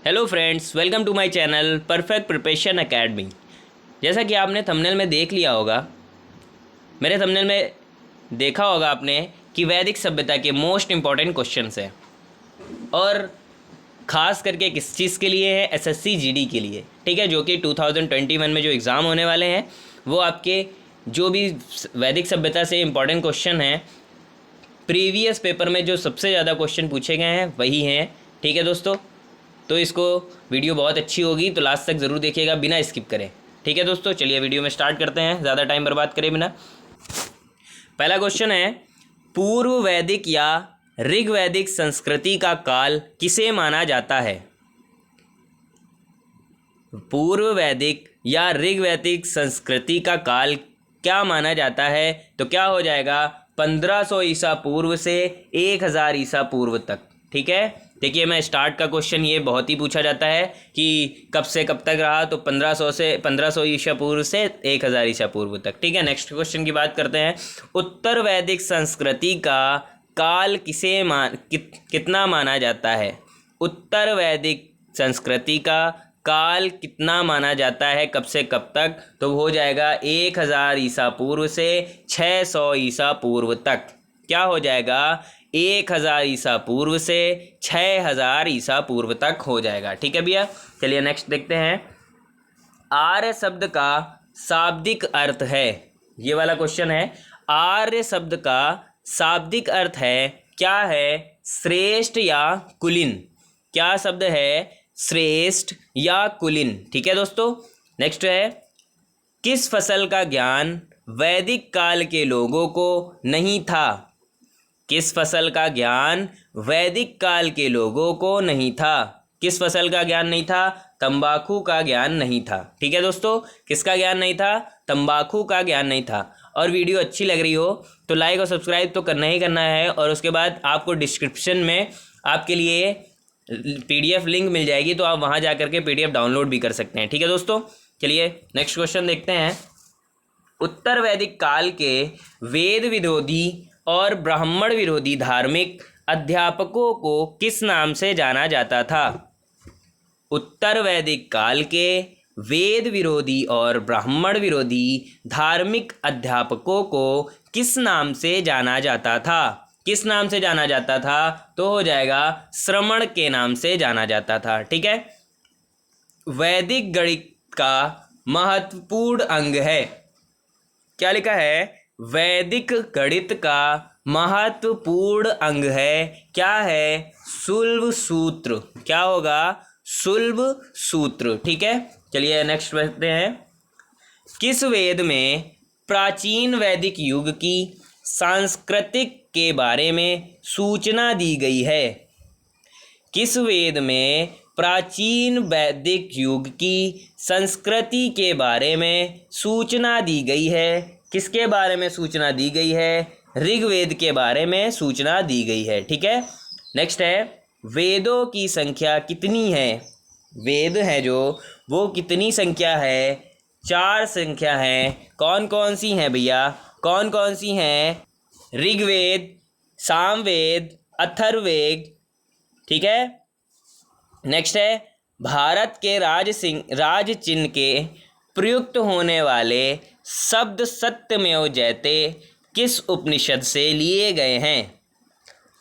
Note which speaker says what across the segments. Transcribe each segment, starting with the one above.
Speaker 1: Hello friends, welcome to my channel perfect preparation academy. जैसा कि आपने थंबनेल में देख लिया होगा, मेरे थंबनेल में देखा होगा आपने कि वैदिक सभ्यता के मोस्ट इम्पॉर्टेंट क्वेश्चंस हैं और ख़ास करके किस चीज़ के लिए है, एसएससी जीडी के लिए। ठीक है, जो कि 2021 में जो एग्ज़ाम होने वाले हैं वो आपके जो भी वैदिक सभ्यता से इम्पॉर्टेंट क्वेश्चन हैं, प्रीवियस पेपर में जो सबसे ज़्यादा क्वेश्चन पूछे गए हैं वही हैं। ठीक है दोस्तों, तो इसको वीडियो बहुत अच्छी होगी तो लास्ट तक ज़रूर देखिएगा बिना स्किप करें। ठीक है दोस्तों, चलिए वीडियो में स्टार्ट करते हैं ज़्यादा टाइम बर्बाद करें बिना। पहला क्वेश्चन है, पूर्व वैदिक या ऋग्वैदिक संस्कृति का काल किसे माना जाता है? पूर्व वैदिक या ऋग्वैदिक संस्कृति का काल क्या माना जाता है? तो क्या हो जाएगा, 1500 ईसा पूर्व से 1000 ईसा पूर्व तक। ठीक है, देखिए मैं स्टार्ट का क्वेश्चन ये बहुत ही पूछा जाता है कि कब से कब तक रहा, तो 1500 ईसा पूर्व से 1000 ईसा पूर्व तक। ठीक है, नेक्स्ट क्वेश्चन की बात करते हैं। उत्तर वैदिक संस्कृति का काल कितना माना जाता है? उत्तर वैदिक संस्कृति का काल कितना माना जाता है, कब से कब तक? तो हो जाएगा 1000 ईसा पूर्व से 600 ईसा पूर्व तक। क्या हो जाएगा, 1000 ईसा पूर्व से 6000 ईसा पूर्व तक हो जाएगा। ठीक है भैया, चलिए नेक्स्ट देखते हैं। आर्य शब्द का शाब्दिक अर्थ है, ये वाला क्वेश्चन है। आर्य शब्द का शाब्दिक अर्थ है, क्या है? श्रेष्ठ या कुलीन। क्या शब्द है? श्रेष्ठ या कुलीन। ठीक है दोस्तों, नेक्स्ट है, किस फसल का ज्ञान वैदिक काल के लोगों को नहीं था? किस फसल का ज्ञान वैदिक काल के लोगों को नहीं था? किस फसल का ज्ञान नहीं था? तंबाकू का ज्ञान नहीं था। ठीक है दोस्तों, किसका ज्ञान नहीं था? तंबाकू का ज्ञान नहीं था। और वीडियो अच्छी लग रही हो तो लाइक और सब्सक्राइब तो करना ही करना है, और उसके बाद आपको डिस्क्रिप्शन में आपके लिए पीडीएफ लिंक मिल जाएगी, तो आप वहाँ जा करके पीडीएफ डाउनलोड भी कर सकते हैं। ठीक है दोस्तों, चलिए नेक्स्ट क्वेश्चन देखते हैं। उत्तर वैदिक काल के वेद विरोधी और ब्राह्मण विरोधी धार्मिक अध्यापकों को किस नाम से जाना जाता था? उत्तर वैदिक काल के वेद विरोधी और ब्राह्मण विरोधी धार्मिक अध्यापकों को किस नाम से जाना जाता था? किस नाम से जाना जाता था? तो हो जाएगा श्रमण के नाम से जाना जाता था। ठीक है, वैदिक गणित का महत्वपूर्ण अंग है। क्या लिखा है? वैदिक गणित का महत्वपूर्ण अंग है, क्या है? शुल्ब सूत्र। क्या होगा? शुल्ब सूत्र। ठीक है, चलिए नेक्स्ट देखते हैं। किस वेद में प्राचीन वैदिक युग की सांस्कृतिक के बारे में सूचना दी गई है? किस वेद में प्राचीन वैदिक युग की संस्कृति के बारे में सूचना दी गई है? किसके बारे में सूचना दी गई है? ऋग्वेद के बारे में सूचना दी गई है। ठीक है, नेक्स्ट है, वेदों की संख्या कितनी है? वेद है जो, वो कितनी संख्या है? 4 संख्या है। कौन कौन सी हैं भैया? कौन कौन सी हैं? ऋग्वेद, सामवेद, अथर्ववेद। ठीक है, नेक्स्ट है, भारत के राज चिन्ह के प्रयुक्त होने वाले शब्द सत्यमेव जयते किस उपनिषद से लिए गए हैं?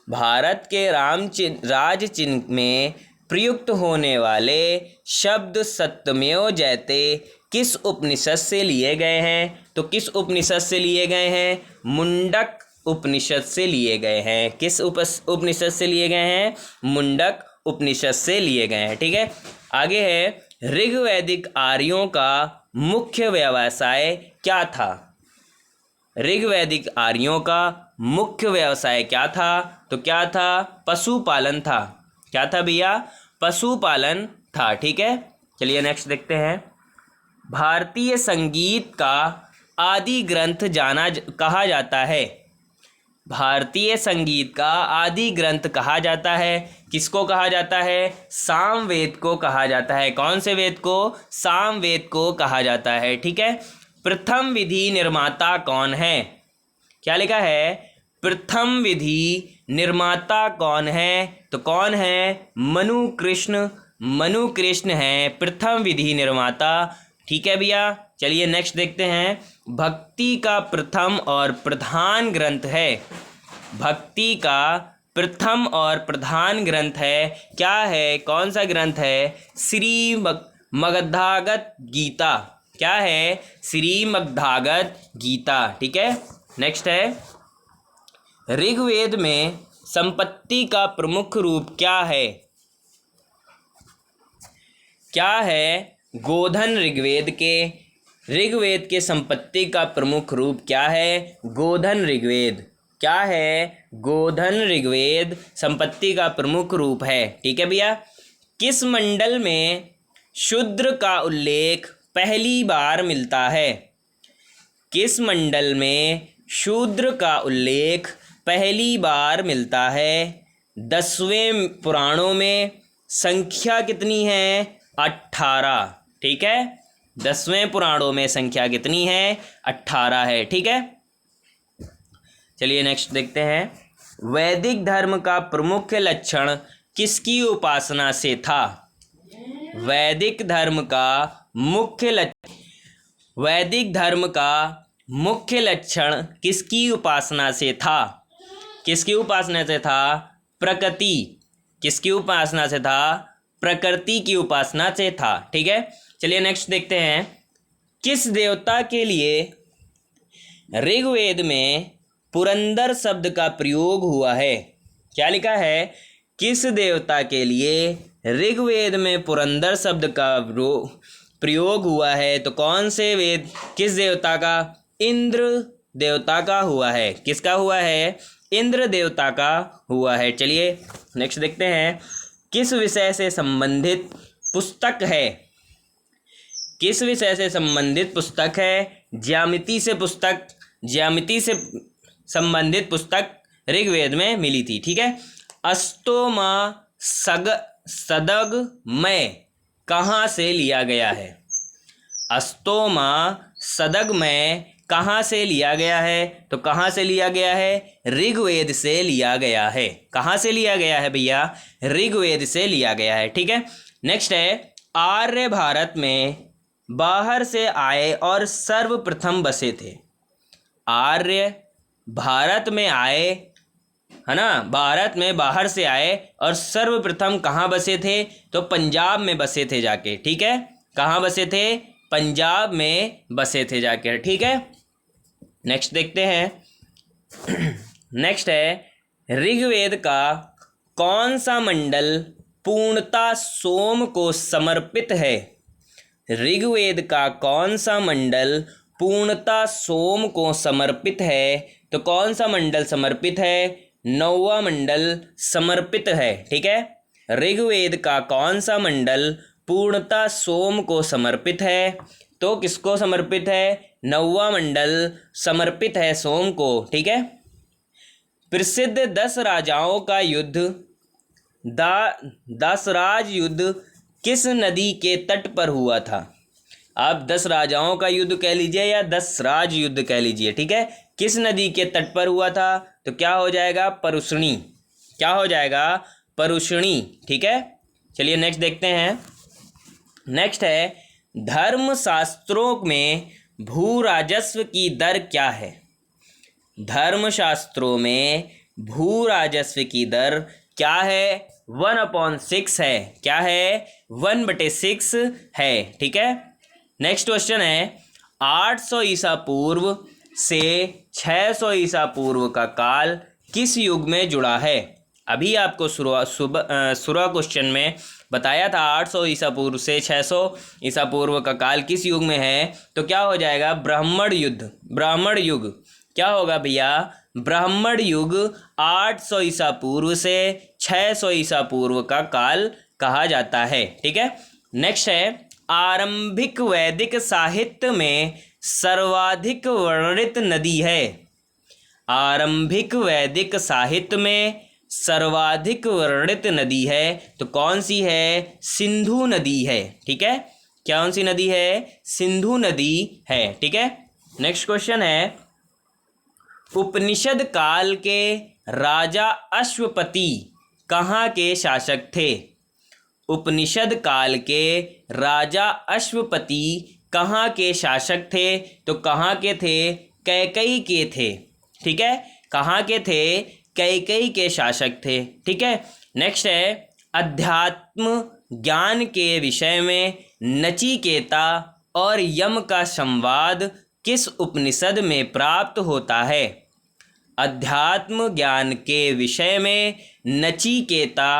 Speaker 1: भारत के राज चिन्ह में प्रयुक्त होने वाले शब्द सत्यमेव जयते किस उपनिषद से लिए गए हैं? तो किस उपनिषद से लिए गए हैं? मुंडक उपनिषद से लिए गए हैं। किस उपनिषद से लिए गए हैं? मुंडक उपनिषद से लिए गए हैं। ठीक है, आगे है, ऋग्वैदिक आर्यों का मुख्य व्यवसाय क्या था? ऋग्वैदिक आर्यों का मुख्य व्यवसाय क्या था? तो क्या था? पशुपालन था। क्या था भैया? पशुपालन था। ठीक है, चलिए नेक्स्ट देखते हैं। भारतीय संगीत का आदि ग्रंथ कहा जाता है? भारतीय संगीत का आदि ग्रंथ कहा जाता है, किसको कहा जाता है? सामवेद को कहा जाता है। कौन से वेद को? सामवेद को कहा जाता है। ठीक है, प्रथम विधि निर्माता कौन है? क्या लिखा है? प्रथम विधि निर्माता कौन है? तो कौन है? मनु कृष्ण मनु कृष्ण हैं प्रथम विधि निर्माता। ठीक है भैया, चलिए नेक्स्ट देखते हैं। भक्ति का प्रथम और प्रधान ग्रंथ है। भक्ति का प्रथम और प्रधान ग्रंथ है, क्या है, कौन सा ग्रंथ है? श्रीमद्भागवत गीता। क्या है? श्रीमद्भागवत गीता। ठीक है, नेक्स्ट है, ऋग्वेद में संपत्ति का प्रमुख रूप क्या है? क्या है? गोधन। ऋग्वेद के संपत्ति का प्रमुख रूप क्या है? गोधन ऋग्वेद। क्या है? गोधन ऋग्वेद संपत्ति का प्रमुख रूप है। ठीक है भैया, किस मंडल में शूद्र का उल्लेख पहली बार मिलता है? किस मंडल में शूद्र का उल्लेख पहली बार मिलता है? 10वें पुराणों में। संख्या कितनी है? 18। ठीक है, 10वें पुराणों में संख्या कितनी है? 18 है। ठीक है, चलिए नेक्स्ट देखते हैं। वैदिक धर्म का प्रमुख लक्षण किसकी उपासना से था? वैदिक धर्म का मुख्य लक्षण किसकी उपासना से था? किसकी उपासना से था? प्रकृति। किसकी उपासना से था? प्रकृति की उपासना से था। ठीक है, चलिए नेक्स्ट देखते हैं। किस देवता के लिए ऋग्वेद में पुरंदर शब्द का प्रयोग हुआ है? क्या लिखा है? किस देवता के लिए ऋग्वेद में पुरंदर शब्द का प्रयोग हुआ है? तो कौन से वेद, किस देवता का? इंद्र देवता का हुआ है। किसका हुआ है? इंद्र देवता का हुआ है। चलिए नेक्स्ट देखते हैं। किस विषय से संबंधित पुस्तक है? किस विषय से संबंधित पुस्तक है? ज्यामिति से संबंधित पुस्तक ऋग्वेद में मिली थी। ठीक है, अस्तोमा सदगमय कहाँ से लिया गया है? अस्तोमा सदगमय कहाँ से लिया गया है? तो कहाँ से लिया गया है? ऋग्वेद से लिया गया है। कहाँ से लिया गया है भैया? ऋग्वेद से लिया गया है। ठीक है, नेक्स्ट है, आर्य भारत में बाहर से आए और सर्वप्रथम बसे थे। आर्य भारत में आए, है ना, भारत में बाहर से आए और सर्वप्रथम कहाँ बसे थे? तो पंजाब में बसे थे जाके। ठीक है, कहाँ बसे थे? पंजाब में बसे थे जाके। ठीक है, नेक्स्ट देखते हैं। नेक्स्ट है, ऋग्वेद का कौन सा मंडल पूर्णता सोम को समर्पित है? ऋग्वेद का कौन सा मंडल पूर्णता सोम को समर्पित है? तो कौन सा मंडल समर्पित है? 9वां मंडल समर्पित है। ठीक है, ऋग्वेद का कौन सा मंडल पूर्णता सोम को समर्पित है? तो किसको समर्पित है? 9वां मंडल समर्पित है सोम को। ठीक है, प्रसिद्ध 10 राजाओं का युद्ध, दसराज युद्ध किस नदी के तट पर हुआ था? आप 10 राजाओं का युद्ध कह लीजिए या 10 राज युद्ध कह लीजिए। ठीक है, किस नदी के तट पर हुआ था? तो क्या हो जाएगा? परुष्णी। क्या हो जाएगा? परुष्णी। ठीक है, चलिए नेक्स्ट देखते हैं। नेक्स्ट है, धर्मशास्त्रों में भू राजस्व की दर क्या है? धर्मशास्त्रों में भू राजस्व की दर क्या है? 1/6 है। क्या है? 1/6 है। ठीक है, नेक्स्ट क्वेश्चन है, 800 ईसा पूर्व से 600 ईसा पूर्व का काल किस युग में जुड़ा है? अभी आपको शुरू क्वेश्चन में बताया था 800 ईसा पूर्व से 600 ईसा पूर्व का काल किस युग में है? तो क्या हो जाएगा? ब्राह्मण युग। क्या होगा भैया? ब्राह्मण युग 800 ईसा पूर्व से 600 ईसा पूर्व का काल कहा जाता है। ठीक है, नेक्स्ट है, आरंभिक वैदिक साहित्य में सर्वाधिक वर्णित नदी है। आरंभिक वैदिक साहित्य में सर्वाधिक वर्णित नदी है तो कौन सी है? सिंधु नदी है। ठीक है, कौन सी नदी है? सिंधु नदी है। ठीक है, नेक्स्ट क्वेश्चन है, उपनिषद काल के राजा अश्वपति कहाँ के शासक थे? उपनिषद काल के राजा अश्वपति कहाँ के शासक थे? तो कहाँ के थे? कैकई के थे। ठीक है, कहाँ के थे? कैकई के शासक थे। ठीक है, नेक्स्ट है अध्यात्म ज्ञान के विषय में नचिकेता और यम का संवाद किस उपनिषद में प्राप्त होता है? अध्यात्म ज्ञान के विषय में नचिकेता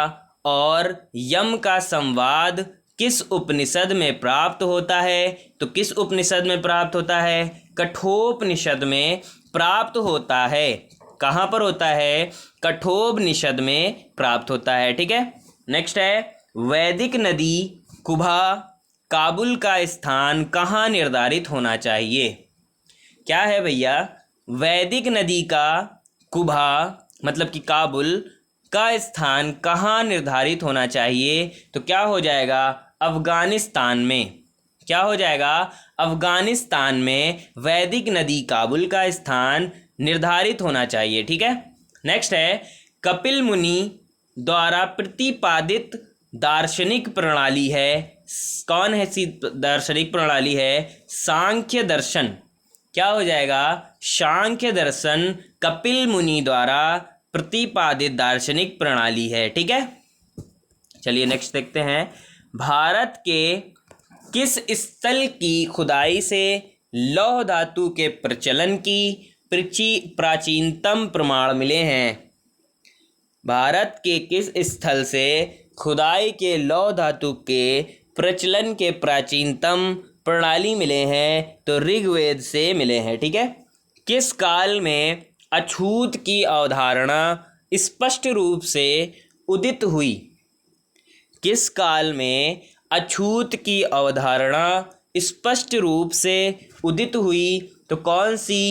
Speaker 1: और यम का संवाद किस उपनिषद में प्राप्त होता है? तो किस उपनिषद में प्राप्त होता है? कठोपनिषद में प्राप्त होता है। कहाँ पर होता है? कठोपनिषद में प्राप्त होता है। ठीक है, नेक्स्ट है वैदिक नदी कुभा काबुल का स्थान कहाँ निर्धारित होना चाहिए? क्या है भैया? वैदिक नदी का कुभा मतलब कि काबुल का स्थान कहाँ निर्धारित होना चाहिए? तो क्या हो जाएगा? अफगानिस्तान में। क्या हो जाएगा? अफगानिस्तान में वैदिक नदी काबुल का स्थान निर्धारित होना चाहिए। ठीक है, नेक्स्ट है कपिल मुनि द्वारा प्रतिपादित दार्शनिक प्रणाली है। कौन है सी दार्शनिक प्रणाली है? सांख्य दर्शन। क्या हो जाएगा? सांख्य दर्शन कपिल मुनि द्वारा प्रतिपादित दार्शनिक प्रणाली है। ठीक है, चलिए नेक्स्ट देखते हैं। भारत के किस स्थल की खुदाई से लौह धातु के प्रचलन की प्राचीनतम प्रमाण मिले हैं? भारत के किस स्थल से खुदाई के लौह धातु के प्रचलन के प्राचीनतम प्रणाली मिले हैं? तो ऋग्वेद से मिले हैं। ठीक है, किस काल में अछूत की अवधारणा स्पष्ट रूप से उदित हुई? किस काल में अछूत की अवधारणा स्पष्ट रूप से उदित हुई? तो कौन सी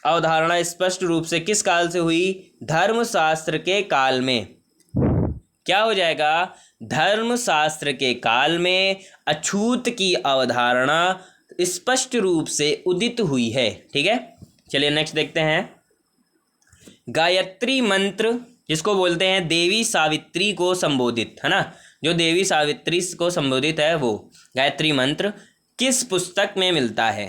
Speaker 1: अवधारणा स्पष्ट रूप से किस काल से हुई? धर्मशास्त्र के काल में। क्या हो जाएगा? धर्मशास्त्र के काल में अछूत की अवधारणा स्पष्ट रूप से उदित हुई है। ठीक है, चलिए नेक्स्ट देखते हैं। गायत्री मंत्र जिसको बोलते हैं देवी सावित्री को संबोधित, है ना, जो देवी सावित्री को संबोधित है वो गायत्री मंत्र किस पुस्तक में मिलता है?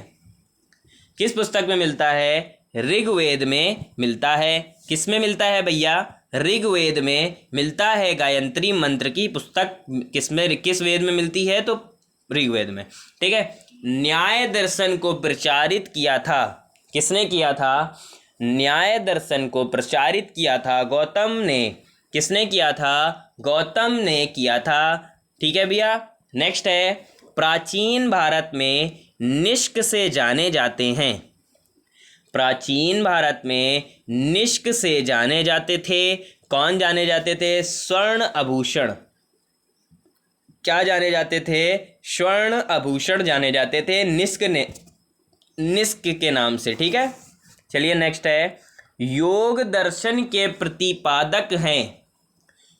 Speaker 1: किस पुस्तक में मिलता है? ऋग्वेद में मिलता है। किस में मिलता है भैया? ऋग्वेद में मिलता है। गायत्री मंत्र की पुस्तक किस वेद में मिलती है? तो ऋग्वेद में। ठीक है, न्याय दर्शन को प्रचारित किया था। किसने किया था? न्याय दर्शन को प्रचारित किया था गौतम ने। किसने किया था? गौतम ने किया था। ठीक है भैया, नेक्स्ट है प्राचीन भारत में निष्क से जाने जाते हैं। प्राचीन भारत में निष्क से जाने जाते थे। कौन जाने जाते थे? स्वर्ण आभूषण। क्या जाने जाते थे? स्वर्ण आभूषण जाने जाते थे निष्क के नाम से। ठीक है, चलिए नेक्स्ट है योग दर्शन के प्रतिपादक हैं।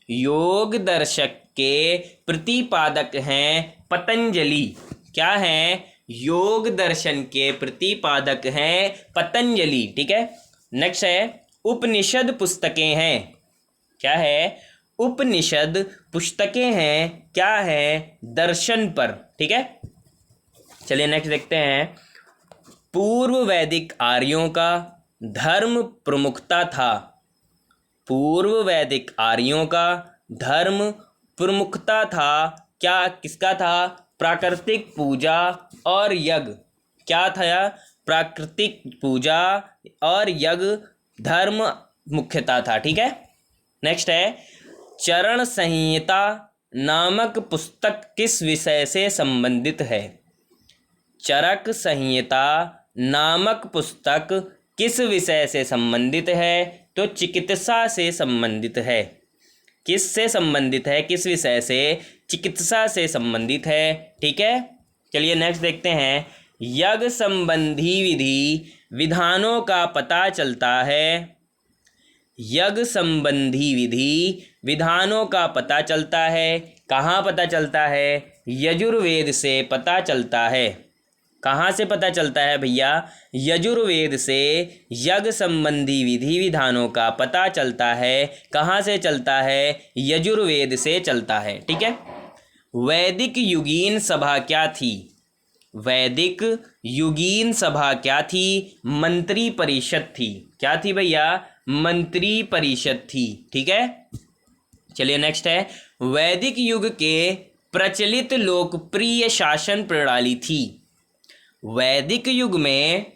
Speaker 1: योग दर्शक के प्रतिपादक हैं पतंजलि। क्या हैं? योग दर्शन के प्रतिपादक हैं पतंजलि। ठीक है, नेक्स्ट है उपनिषद पुस्तकें हैं। क्या है? उपनिषद पुस्तकें हैं। क्या है? दर्शन पर। ठीक है, चलिए नेक्स्ट देखते हैं। पूर्व वैदिक आर्यों का धर्म प्रमुखता था। पूर्व वैदिक आर्यों का धर्म प्रमुखता था। क्या किसका था? प्राकृतिक पूजा और यज्ञ। क्या था? प्राकृतिक पूजा और यज्ञ धर्म मुख्यता था। ठीक है, नेक्स्ट है चरण संहिता नामक पुस्तक किस विषय से संबंधित है? चरक संहिता नामक पुस्तक किस विषय से संबंधित है? तो चिकित्सा से संबंधित है। किस से संबंधित है? किस विषय से? चिकित्सा से संबंधित है। ठीक है, चलिए नेक्स्ट देखते हैं। यज्ञ संबंधी विधि विधानों का पता चलता है। यज्ञ संबंधी विधि विधानों का पता चलता है। कहाँ पता चलता है? यजुर्वेद से पता चलता है। कहाँ से पता चलता है भैया? यजुर्वेद से यज्ञ संबंधी विधि विधानों का पता चलता है। कहाँ से चलता है? यजुर्वेद से चलता है। ठीक है, वैदिक युगीन सभा क्या थी? वैदिक युगीन सभा क्या थी? मंत्री परिषद थी। क्या थी भैया? मंत्री परिषद थी। ठीक है, चलिए नेक्स्ट है, वैदिक युग के प्रचलित लोकप्रिय शासन प्रणाली थी। वैदिक युग में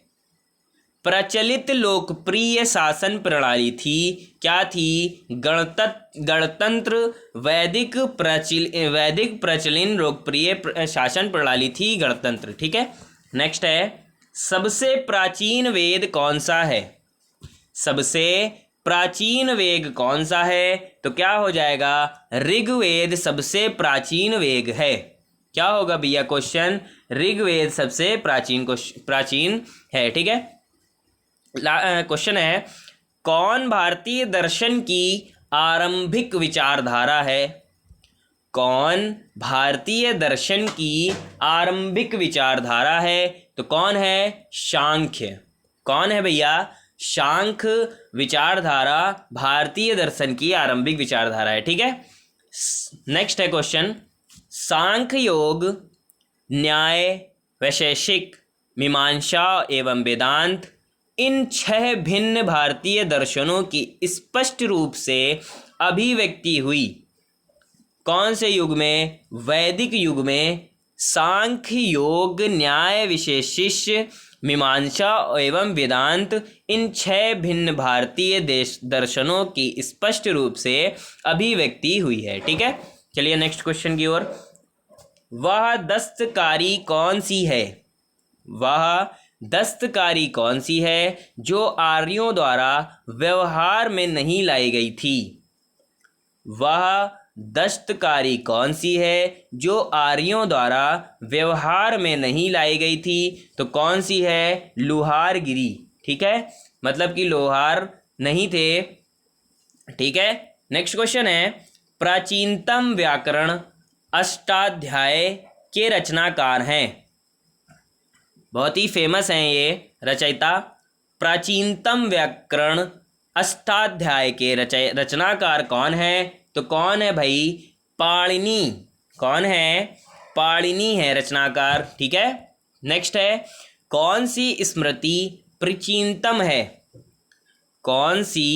Speaker 1: प्रचलित लोकप्रिय शासन प्रणाली थी, क्या थी? गणतंत्र। वैदिक प्रचलित लोकप्रिय शासन प्रणाली थी गणतंत्र। ठीक है, नेक्स्ट है, सबसे प्राचीन वेद कौन सा है? सबसे प्राचीन वेद कौन सा है? तो क्या हो जाएगा? ऋग्वेद सबसे प्राचीन वेद है। क्या होगा भैया क्वेश्चन? ऋग्वेद सबसे प्राचीन है। ठीक है, क्वेश्चन है, कौन भारतीय दर्शन की आरंभिक विचारधारा है? कौन भारतीय दर्शन की आरंभिक विचारधारा है? तो कौन है? सांख्य। कौन है भैया? सांख्य विचारधारा भारतीय दर्शन की आरंभिक विचारधारा है। ठीक है, नेक्स्ट है क्वेश्चन, सांख्य योग, न्याय, वैशेषिक, मीमांसा एवं वेदांत, इन 6 भिन्न भारतीय दर्शनों की स्पष्ट रूप से अभिव्यक्ति हुई कौन से युग में? वैदिक युग में। सांख्य, योग, न्याय, विशेषिक, मीमांसा एवं वेदांत, इन 6 भिन्न भारतीय दर्शनों की स्पष्ट रूप से अभिव्यक्ति हुई है। ठीक है, चलिए नेक्स्ट क्वेश्चन की ओर, वह दस्तकारी कौन सी है? वह दस्तकारी कौन सी है जो आर्यों द्वारा व्यवहार में नहीं लाई गई थी? वह दस्तकारी कौन सी है जो आर्यों द्वारा व्यवहार में नहीं लाई गई थी? तो कौन सी है? लुहारगिरी। ठीक है, मतलब कि लोहार नहीं थे। ठीक है, नेक्स्ट क्वेश्चन है, प्राचीनतम व्याकरण अष्टाध्याय के रचनाकार हैं। बहुत ही फेमस हैं ये रचयिता। प्राचीनतम व्याकरण अष्टाध्याय के रचनाकार कौन है? तो कौन है भाई? पाणिनि। कौन है? पाणिनि है रचनाकार। ठीक है, नेक्स्ट है, कौन सी स्मृति प्राचीनतम है? कौन सी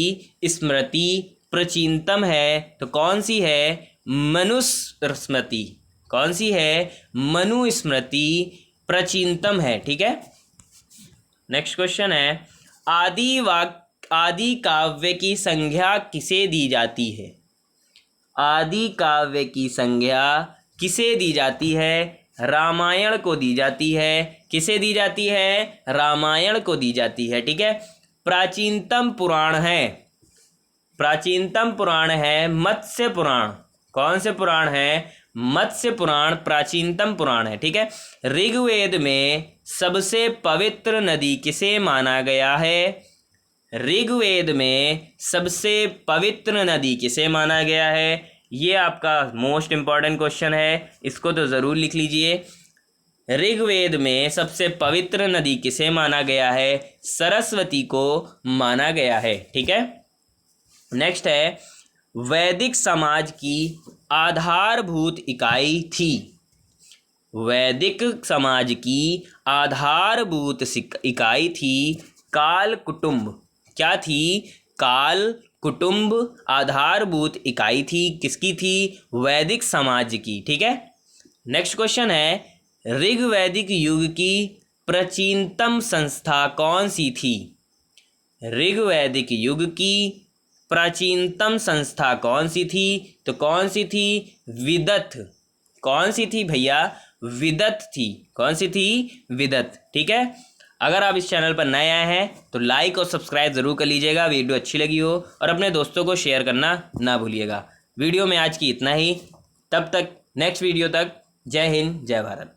Speaker 1: स्मृति प्राचीनतम है? तो कौन सी है? मनुस्मृति। कौन सी है? मनुस्मृति प्राचीनतम है। ठीक है, नेक्स्ट क्वेश्चन है, आदि काव्य की संज्ञा किसे दी जाती है? आदि काव्य की संज्ञा किसे दी जाती है? रामायण को दी जाती है। किसे दी जाती है? रामायण को दी जाती है। ठीक है, प्राचीनतम पुराण है, प्राचीनतम पुराण है मत्स्य पुराण। कौन से पुराण है? मत्स्य पुराण प्राचीनतम पुराण है। ठीक है, ऋग्वेद में सबसे पवित्र नदी किसे माना गया है? ऋग्वेद में सबसे पवित्र नदी किसे माना गया है? ये आपका मोस्ट इम्पॉर्टेंट क्वेश्चन है, इसको तो ज़रूर लिख लीजिए। ऋग्वेद में सबसे पवित्र नदी किसे माना गया है? सरस्वती को माना गया है। ठीक है, नेक्स्ट है, वैदिक समाज की आधारभूत इकाई थी। वैदिक समाज की आधारभूत इकाई थी काल कुटुंब। क्या थी? काल कुटुंब आधारभूत इकाई थी। किसकी थी? वैदिक समाज की। ठीक है, नेक्स्ट क्वेश्चन है, ऋग्वैदिक युग की प्राचीनतम संस्था कौन सी थी? ऋग्वैदिक युग की प्राचीनतम संस्था कौन सी थी? तो कौन सी थी? विदत। कौन सी थी भैया? विदत थी। कौन सी थी? विदत। ठीक है, अगर आप इस चैनल पर नए आए हैं तो लाइक और सब्सक्राइब ज़रूर कर लीजिएगा, वीडियो अच्छी लगी हो, और अपने दोस्तों को शेयर करना ना भूलिएगा। वीडियो में आज की इतना ही, तब तक नेक्स्ट वीडियो तक जय हिंद जय भारत।